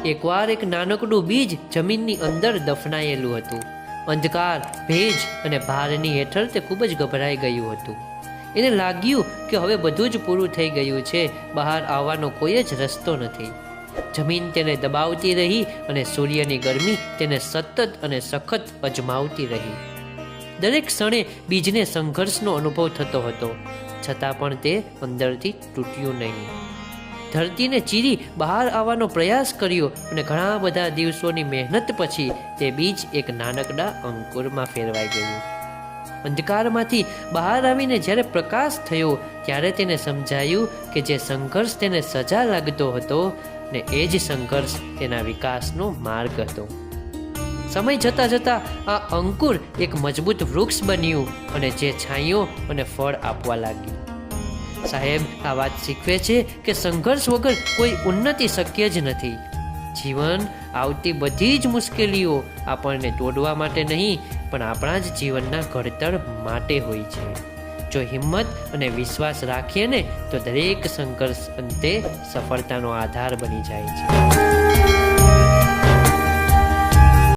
એકવાર એક નાનકડું બીજ જમીનની અંદર દફનાયેલું હતું. અંધકાર, ભેજ અને ભારની હેઠળ તે ખૂબ જ ગભરાઈ ગયું હતું. એને લાગ્યું કે હવે બધું જ પૂરું થઈ ગયું છે, બહાર આવવાનો કોઈ જ રસ્તો નથી. જમીન તેને દબાવતી રહી અને સૂર્યની ગરમી તેને સતત અને સખત અજમાવતી રહી. દરેક ક્ષણે બીજને સંઘર્ષનો અનુભવ થતો હતો, છતાં પણ તે અંદરથી તૂટ્યું નહીં. ધરતીને ચીરી બહાર આવવાનો પ્રયાસ કર્યો અને ઘણા બધા દિવસોની મહેનત પછી તે બીજ એક નાનકડા અંકુરમાં ફેરવાઈ ગયું. અંધકારમાંથી બહાર આવીને જ્યારે પ્રકાશ થયો ત્યારે તેને સમજાયું કે જે સંઘર્ષ તેને સજા લાગતો હતો ને એ જ સંઘર્ષ તેના વિકાસનો માર્ગ હતો. સમય જતાં જતાં આ અંકુર એક મજબૂત વૃક્ષ બન્યું અને જે છાંયો અને ફળ આપવા લાગ્યું. સાહેબ, આ વાત શીખવે છે કે સંઘર્ષ વગર કોઈ ઉન્નતિ શક્ય જ નથી. જીવન આવતી બધી જ મુશ્કેલીઓ આપણને તોડવા માટે નહીં, પણ આપણા જ જીવનના ઘડતર માટે હોય છે. જો હિંમત અને વિશ્વાસ રાખીએ ને તો દરેક સંઘર્ષ અંતે સફળતાનો આધાર બની જાય છે.